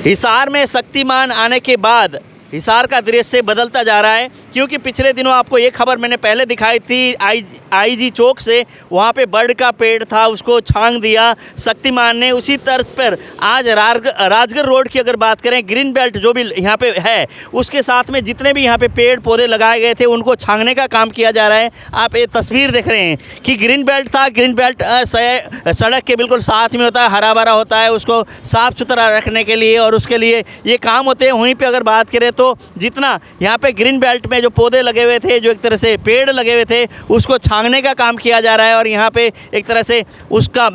हिसार में शक्तिमान आने के बाद हिसार का दृश्य बदलता जा रहा है, क्योंकि पिछले दिनों आपको ये खबर मैंने पहले दिखाई थी आईजी चौक से, वहाँ पे बर्ड का पेड़ था, उसको छांग दिया शक्तिमान ने। उसी तर्ज पर आज राजगढ़ रोड की अगर बात करें, ग्रीन बेल्ट जो भी यहाँ पे है, उसके साथ में जितने भी यहाँ पे पेड़ पौधे लगाए गए थे उनको छांगने का काम किया जा रहा है। आप ये तस्वीर देख रहे हैं कि ग्रीन बेल्ट था, ग्रीन बेल्ट सड़क के बिल्कुल साथ में होता है, हरा भरा होता है, उसको साफ़ सुथरा रखने के लिए और उसके लिए ये काम होते हैं। वहीं पर अगर बात करें तो जितना यहाँ पे ग्रीन बेल्ट में जो पौधे लगे हुए थे, जो एक तरह से पेड़ लगे हुए थे, उसको छांगने का काम किया जा रहा है। और यहाँ पे एक तरह से उसका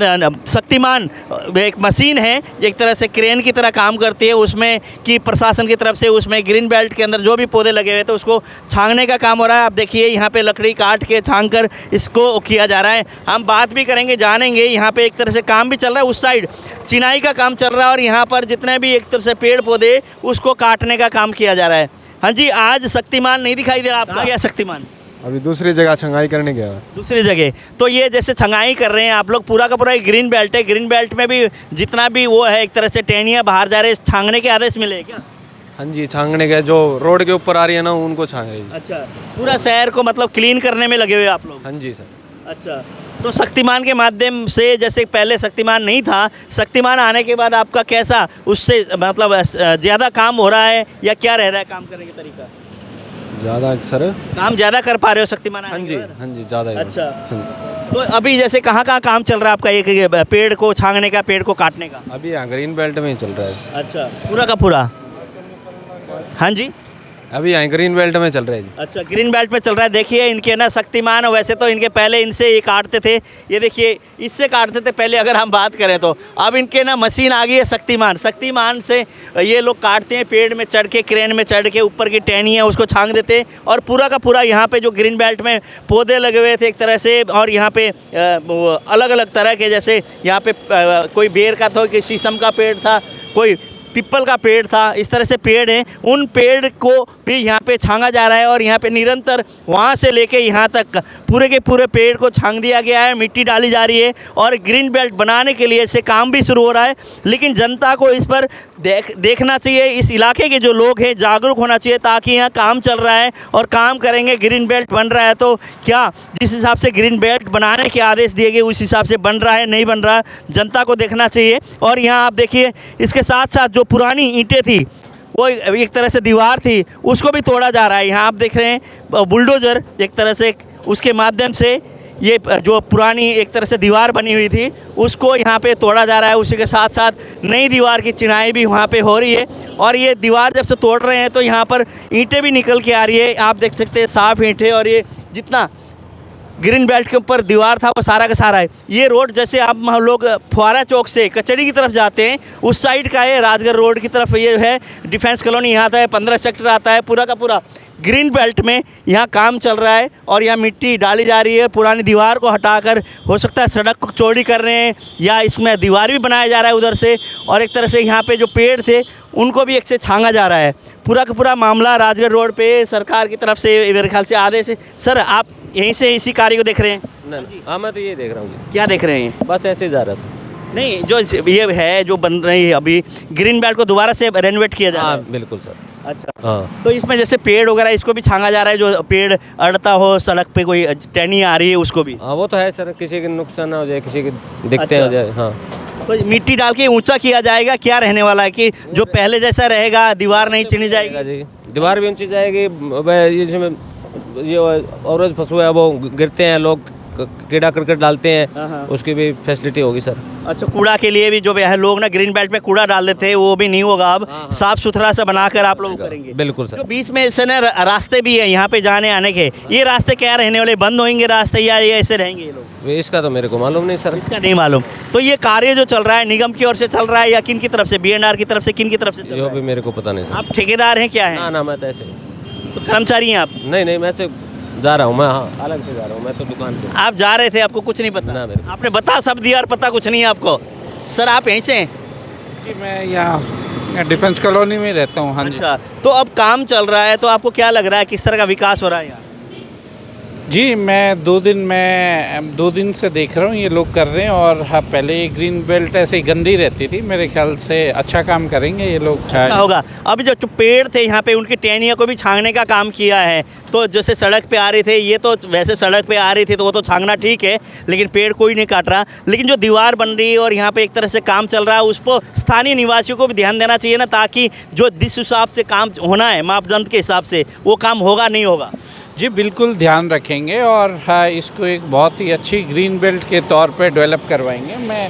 शक्तिमान एक मशीन है, एक तरह से क्रेन की तरह काम करती है, उसमें कि प्रशासन की तरफ से उसमें ग्रीन बेल्ट के अंदर जो भी पौधे लगे हुए थे उसको छांगने का काम हो रहा है। आप देखिए यहाँ पे लकड़ी काट के छांग कर इसको किया जा रहा है। हम बात भी करेंगे, जानेंगे, यहाँ पे एक तरह से काम भी चल रहा है, उस साइड चिनाई का काम चल रहा है और यहाँ पर जितने भी एक तरह से पेड़ पौधे उसको काटने का काम किया जा रहा है। हाँ जी, आज शक्तिमान नहीं दिखाई दे रहा, आपका गया शक्तिमान? अभी दूसरी जगह छंगाई करने गया। दूसरी जगह। तो ये जैसे छंगाई कर रहे हैं आप लोग, पूरा का पूरा एक ग्रीन बेल्ट है, ग्रीन बेल्ट में भी जितना भी वो है एक तरह से टहनियाँ बाहर जा रहे हैं, छांगने के आदेश मिले क्या? हाँ जी, छांगने के जो रोड के ऊपर आ रही है ना उनको छांगे। अच्छा, पूरा शहर को मतलब क्लीन करने में लगे हुए आप लोग? हाँ जी सर। अच्छा, तो शक्तिमान के माध्यम से, जैसे पहले शक्तिमान नहीं था, शक्तिमान आने के बाद आपका कैसा उससे मतलब ज़्यादा काम हो रहा है या क्या रह रहा है काम करने का तरीका? ज़्यादा सर काम ज़्यादा कर पा रहे हो शक्तिमान आने हाँ जी, के बाद? हाँ जी ज़्यादा। अच्छा, तो अभी जैसे कहाँ काम चल रहा है आपका, एक पेड़ को छांगने का, पेड़ को काटने का? अभी यहाँ ग्रीन बेल्ट में ही चल रहा है। अच्छा, पूरा का पूरा? हाँ जी, अभी यहाँ ग्रीन बेल्ट में चल रहा है जी। अच्छा, ग्रीन बेल्ट में चल रहा है। देखिए इनके ना शक्तिमान, वैसे तो इनके पहले इनसे ये काटते थे, ये देखिए इससे काटते थे पहले अगर हम बात करें तो। अब इनके ना मशीन आ गई है शक्तिमान, शक्तिमान से ये लोग काटते हैं, पेड़ में चढ़ के, क्रेन में चढ़ के ऊपर की टहनियाँ उसको छांग देते हैं और पूरा का पूरा यहाँ पे जो ग्रीन बेल्ट में पौधे लगे हुए थे एक तरह से, और यहाँ पे अलग अलग तरह के, जैसे यहाँ पे कोई बेर का था, कोई शीशम का पेड़ था, कोई पीपल का पेड़ था, इस तरह से पेड़ हैं, उन पेड़ को भी यहाँ पे छांगा जा रहा है। और यहाँ पे निरंतर वहाँ से लेके यहाँ तक पूरे के पूरे पेड़ को छांग दिया गया है, मिट्टी डाली जा रही है और ग्रीन बेल्ट बनाने के लिए से काम भी शुरू हो रहा है। लेकिन जनता को इस पर देखना चाहिए, इस इलाके के जो लोग हैं जागरूक होना चाहिए, ताकि यहाँ काम चल रहा है और काम करेंगे, ग्रीन बेल्ट बन रहा है तो क्या जिस हिसाब से ग्रीन बेल्ट बनाने के आदेश दिए गए उस हिसाब से बन रहा है, नहीं बन रहा, जनता को देखना चाहिए। और यहाँ आप देखिए इसके साथ साथ जो पुरानी ईंटें थी, वो एक तरह से दीवार थी, उसको भी तोड़ा जा रहा है। यहाँ आप देख रहे हैं बुलडोज़र एक तरह से उसके माध्यम से ये जो पुरानी एक तरह से दीवार बनी हुई थी उसको यहाँ पे तोड़ा जा रहा है। उसी के साथ साथ नई दीवार की चिनाई भी वहाँ पे हो रही है। और ये दीवार जब से तोड़ रहे हैं तो यहाँ पर ईंटें भी निकल के आ रही है, आप देख सकते हैं साफ़ ईंटें। और ये जितना ग्रीन बेल्ट के ऊपर दीवार था वो सारा का सारा है। ये रोड जैसे आप हम लोग फुहारा चौक से कचहरी की तरफ जाते हैं उस साइड का है, राजगढ़ रोड की तरफ ये है, डिफेंस कॉलोनी यहाँ आता है, 15 सेक्टर आता है, पूरा का पूरा ग्रीन बेल्ट में यहाँ काम चल रहा है। और यहाँ मिट्टी डाली जा रही है, पुरानी दीवार को हटाकर हो सकता है सड़क को चौड़ी कर रहे हैं या इसमें दीवार भी बनाया जा रहा है उधर से। और एक तरह से यहाँ पे जो पेड़ थे उनको भी एक से छांगा जा रहा है। पूरा का पूरा मामला राजगढ़ रोड पे सरकार की तरफ से मेरे ख्याल से आदेश है। सर आप यहीं से इसी कार्य को देख रहे हैं? नहीं, हाँ मैं तो ये देख रहा हूँ। क्या देख रहे हैं? बस ऐसे ही जा रहा था। नहीं, जो ये है जो बन रही है अभी ग्रीन बेल्ट को दोबारा से रेनोवेट किया जा रहा है। हाँ बिल्कुल सर। अच्छा, हाँ तो इसमें जैसे पेड़ वगैरह इसको भी छांगा जा रहा है, जो पेड़ अड़ता हो, सड़क पे कोई टहनी आ रही है उसको भी? हाँ वो तो है सर, किसी के नुकसान ना हो जाए, किसी के दिक्कतें हो जाए। हाँ, तो मिट्टी डाल के ऊंचा किया जाएगा, क्या रहने वाला है कि जो पहले जैसा रहेगा, दीवार नहीं चिनी जाएगी? जी दीवार भी ऊंची जाएगी। ये जिसमें ये औरज फंसुआ है वो गिरते हैं, लोग कीड़ा करकट डालते हैं, उसकी भी फैसिलिटी होगी सर। अच्छा, कूड़ा के लिए भी जो है लोग ना ग्रीन बेल्ट में कूड़ा डाल देते हैं, वो भी नहीं होगा, अब साफ सुथरा सा बनाकर आप लोग करेंगे? बिल्कुल सर। जो बीच में से ना रास्ते भी है यहाँ पे जाने आने के, ये रास्ते क्या रहने वाले, बंद होंगे रास्ते या ये ऐसे रहेंगे ये लोग? इसका तो मेरे को मालूम नहीं सर। इसका नहीं मालूम। तो ये कार्य जो चल रहा है निगम की ओर से चल रहा है या किन की तरफ से, BNR की तरफ से, किन की तरफ से चल ये रहा है? भी मेरे को पता नहीं सर। आप ठेकेदार हैं क्या है? ना मैं तो ऐसे। तो कर्मचारी हैं आप? नहीं मैं से जा रहा हूँ मैं। हाँ अलग से जा रहा हूँ मैं तो दुकान पे। आप जा रहे थे, आपको कुछ नहीं पता? ना मेरे को। आपने बता सब दिया और पता कुछ नहीं है आपको। सर आप यहीं से हैं? जी मैं यहाँ डिफेंस कॉलोनी में रहता हूँ। हाँ जी। अच्छा, तो अब काम चल रहा है तो आपको क्या लग रहा है, किस तरह का विकास हो रहा है यहाँ? जी मैं 2 दिन से देख रहा हूँ ये लोग कर रहे हैं। और हाँ, पहले ये ग्रीन बेल्ट ऐसे ही गंदी रहती थी, मेरे ख्याल से अच्छा काम करेंगे ये लोग। अच्छा होगा। अभी जो पेड़ थे यहाँ पे उनकी टहनियों को भी छांगने का काम किया है, तो जैसे सड़क पे आ रही थे ये तो वैसे सड़क पे आ रही थी तो वो तो छांगना ठीक है, लेकिन पेड़ कोई नहीं काट रहा। लेकिन जो दीवार बन रही है और यहाँ पे एक तरह से काम चल रहा है उस पर स्थानीय निवासियों को भी ध्यान देना चाहिए ना, ताकि जो जिस हिसाब से काम होना है मापदंड के हिसाब से वो काम होगा नहीं होगा। जी बिल्कुल ध्यान रखेंगे और हाँ, इसको एक बहुत ही अच्छी ग्रीन बेल्ट के तौर पे डेवलप करवाएंगे। मैं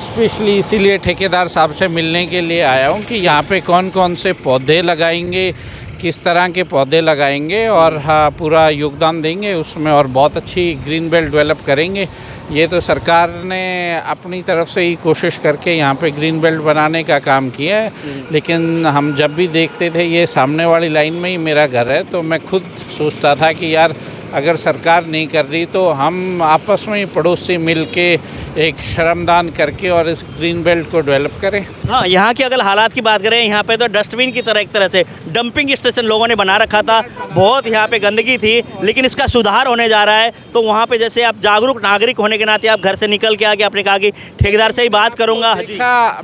स्पेशली इसीलिए ठेकेदार साहब से मिलने के लिए आया हूँ कि यहाँ पे कौन कौन से पौधे लगाएंगे, किस तरह के पौधे लगाएंगे और हाँ पूरा योगदान देंगे उसमें और बहुत अच्छी ग्रीन बेल्ट डेवलप करेंगे। ये तो सरकार ने अपनी तरफ से ही कोशिश करके यहाँ पे ग्रीन बेल्ट बनाने का काम किया है, लेकिन हम जब भी देखते थे, ये सामने वाली लाइन में ही मेरा घर है, तो मैं खुद सोचता था कि यार अगर सरकार नहीं कर रही तो हम आपस में ही पड़ोसी मिल के एक श्रमदान करके और इस ग्रीन बेल्ट को डेवलप करें। हाँ, यहाँ की अगर हालात की बात करें, यहाँ पे तो डस्टबिन की तरह एक तरह से डंपिंग स्टेशन लोगों ने बना रखा था, बहुत यहाँ पे गंदगी थी, लेकिन इसका सुधार होने जा रहा है। तो वहाँ पे जैसे आप जागरूक नागरिक होने के नाते आप घर से निकल के आके आपने कहा कि ठेकेदार से ही बात करूँगा।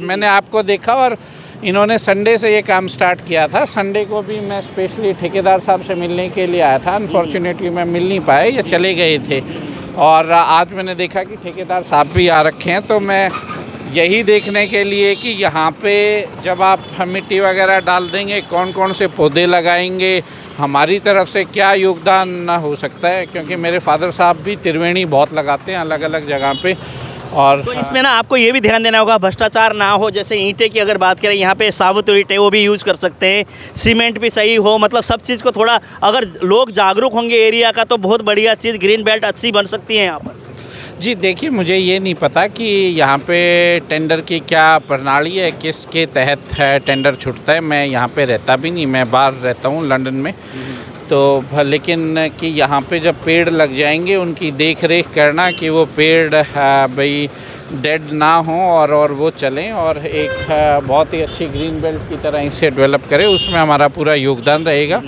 मैंने आपको देखा और इन्होंने संडे से ये काम स्टार्ट किया था। संडे को भी मैं स्पेशली ठेकेदार साहब से मिलने के लिए आया था, अनफॉर्चुनेटली मैं मिल नहीं पाया, ये चले गए थे। और आज मैंने देखा कि ठेकेदार साहब भी आ रखे हैं, तो मैं यही देखने के लिए कि यहाँ पे जब आप मिट्टी वगैरह डाल देंगे, कौन कौन से पौधे लगाएंगे, हमारी तरफ से क्या योगदान हो सकता है, क्योंकि मेरे फादर साहब भी त्रिवेणी बहुत लगाते हैं अलग अलग जगह पे। और तो इसमें ना आपको ये भी ध्यान देना होगा भ्रष्टाचार ना हो। जैसे ईंटें की अगर बात करें, यहाँ पे साबुत ईंटें वो भी यूज़ कर सकते हैं, सीमेंट भी सही हो, मतलब सब चीज़ को थोड़ा अगर लोग जागरूक होंगे एरिया का तो बहुत बढ़िया चीज़ ग्रीन बेल्ट अच्छी बन सकती है यहाँ पर। जी देखिए, मुझे ये नहीं पता कि यहाँ पे टेंडर की क्या प्रणाली है, किसके तहत है टेंडर छूटता है। मैं यहाँ पे रहता भी नहीं, मैं बाहर रहता हूँ लंदन में। तो लेकिन कि यहाँ पे जब पेड़ लग जाएंगे उनकी देख रेख करना कि वो पेड़ भाई डेड ना हो और वो चलें और एक बहुत ही अच्छी ग्रीन बेल्ट की तरह इसे डेवलप करें, उसमें हमारा पूरा योगदान रहेगा।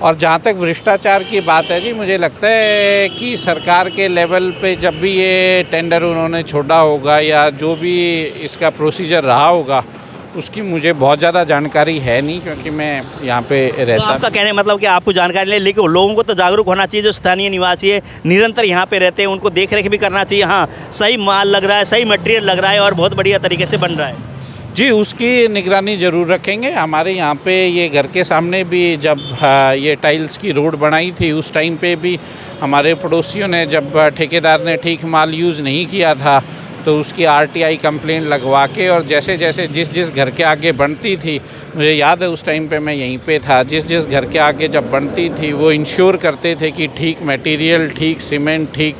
और जहाँ तक भ्रष्टाचार की बात है जी, मुझे लगता है कि सरकार के लेवल पे जब भी ये टेंडर उन्होंने छोड़ा होगा या जो भी इसका प्रोसीजर रहा होगा, उसकी मुझे बहुत ज़्यादा जानकारी है नहीं, क्योंकि मैं यहाँ पे रहता। तो आपका कहने मतलब कि आपको जानकारी नहीं, लेकिन लोगों को तो जागरूक होना चाहिए। जो स्थानीय निवासी है निरंतर यहाँ पे रहते हैं, उनको देख रेख भी करना चाहिए। हाँ, सही माल लग रहा है, सही मटेरियल लग रहा है और बहुत बढ़िया तरीके से बन रहा है जी, उसकी निगरानी ज़रूर रखेंगे। हमारे यहाँ पे ये घर के सामने भी जब ये टाइल्स की रोड बनाई थी, उस टाइम पे भी हमारे पड़ोसियों ने, जब ठेकेदार ने ठीक माल यूज़ नहीं किया था, तो उसकी RTI कंप्लेंट लगवा के और जैसे जैसे जिस घर के आगे बनती थी, मुझे याद है उस टाइम पे मैं यहीं पे था, जिस घर के आगे जब बनती थी वो इंश्योर करते थे कि ठीक मटेरियल, ठीक सीमेंट, ठीक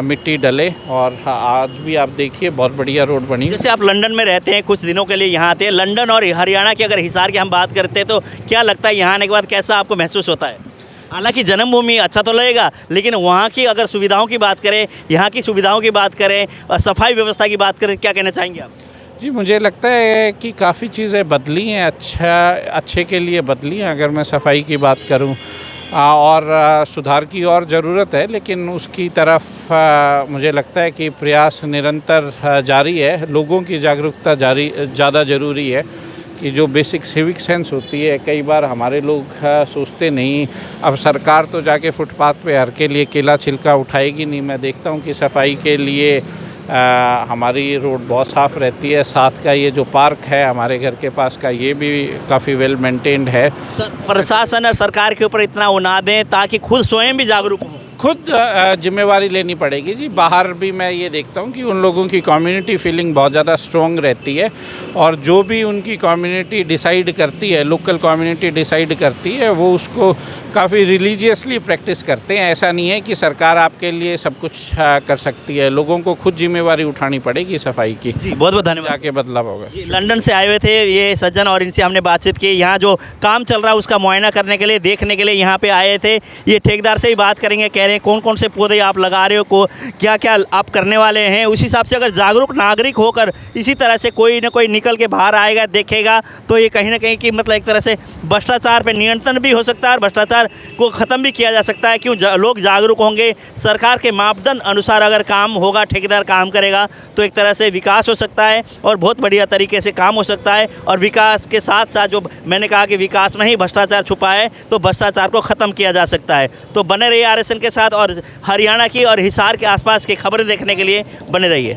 मिट्टी डले। और आज भी आप देखिए बहुत बढ़िया रोड बनी। जैसे आप लंदन में रहते हैं, कुछ दिनों के लिए यहाँ आते हैं, लंदन और हरियाणा के अगर हिसार की हम बात करते हैं तो क्या लगता है यहाँ आने के बाद कैसा आपको महसूस होता है? हालांकि जन्मभूमि अच्छा तो लगेगा, लेकिन वहाँ की अगर सुविधाओं की बात करें, यहाँ की सुविधाओं की बात करें और सफाई व्यवस्था की बात करें, क्या कहना चाहेंगे आप? जी, मुझे लगता है कि काफ़ी चीज़ें बदली हैं, अच्छे के लिए बदली हैं अगर मैं सफाई की बात करूं, और सुधार की और ज़रूरत है, लेकिन उसकी तरफ मुझे लगता है कि प्रयास निरंतर जारी है। लोगों की जागरूकता ज़्यादा ज़रूरी है कि जो बेसिक सिविक सेंस होती है, कई बार हमारे लोग सोचते नहीं। अब सरकार तो जाके फुटपाथ पे हर के लिए केला छिलका उठाएगी नहीं। मैं देखता हूँ कि सफाई के लिए हमारी रोड बहुत साफ़ रहती है। साथ का ये जो पार्क है हमारे घर के पास का, ये भी काफ़ी वेल मेंटेन्ड है। प्रशासन और सरकार के ऊपर इतना वो ना दें ताकि खुद स्वयं भी जागरूक हों। खुद जिम्मेवारी लेनी पड़ेगी जी। बाहर भी मैं ये देखता हूँ कि उन लोगों की कम्युनिटी फीलिंग बहुत ज़्यादा स्ट्रॉन्ग रहती है, और जो भी उनकी कम्युनिटी डिसाइड करती है, लोकल कम्युनिटी डिसाइड करती है, वो उसको काफ़ी रिलीजियसली प्रैक्टिस करते हैं। ऐसा नहीं है कि सरकार आपके लिए सब कुछ कर सकती है, लोगों को खुद जिम्मेवारी उठानी पड़ेगी सफाई की। जी, बहुत बहुत धन्यवाद। आगे बदलाव होगा। लंदन से आए हुए थे ये सज्जन और इनसे हमने बातचीत की। यहाँ जो काम चल रहा है उसका मुआयना करने के लिए, देखने के लिए यहाँ पे आए थे। ये ठेकेदार से ही बात करेंगे, कह रहे हैं, कौन कौन से पौधे आप लगा रहे हो, क्या क्या आप करने वाले हैं, उस हिसाब से अगर जागरूक नागरिक होकर इसी तरह से कोई ना कोई निकल के बाहर आएगा, देखेगा, तो ये कहीं ना कहीं कि मतलब एक तरह से भ्रष्टाचार पे नियंत्रण भी हो सकता है और भ्रष्टाचार को ख़त्म भी किया जा सकता है। क्यों लोग जागरूक होंगे, सरकार के मापदंड अनुसार अगर काम होगा, ठेकेदार काम करेगा, तो एक तरह से विकास हो सकता है और बहुत बढ़िया तरीके से काम हो सकता है। और विकास के साथ साथ जो मैंने कहा कि विकास में ही भ्रष्टाचार छुपा है, तो भ्रष्टाचार को ख़त्म किया जा सकता है। तो बने रहिए RSN के साथ और हरियाणा की और हिसार के आसपास की खबरें देखने के लिए बने रहिए।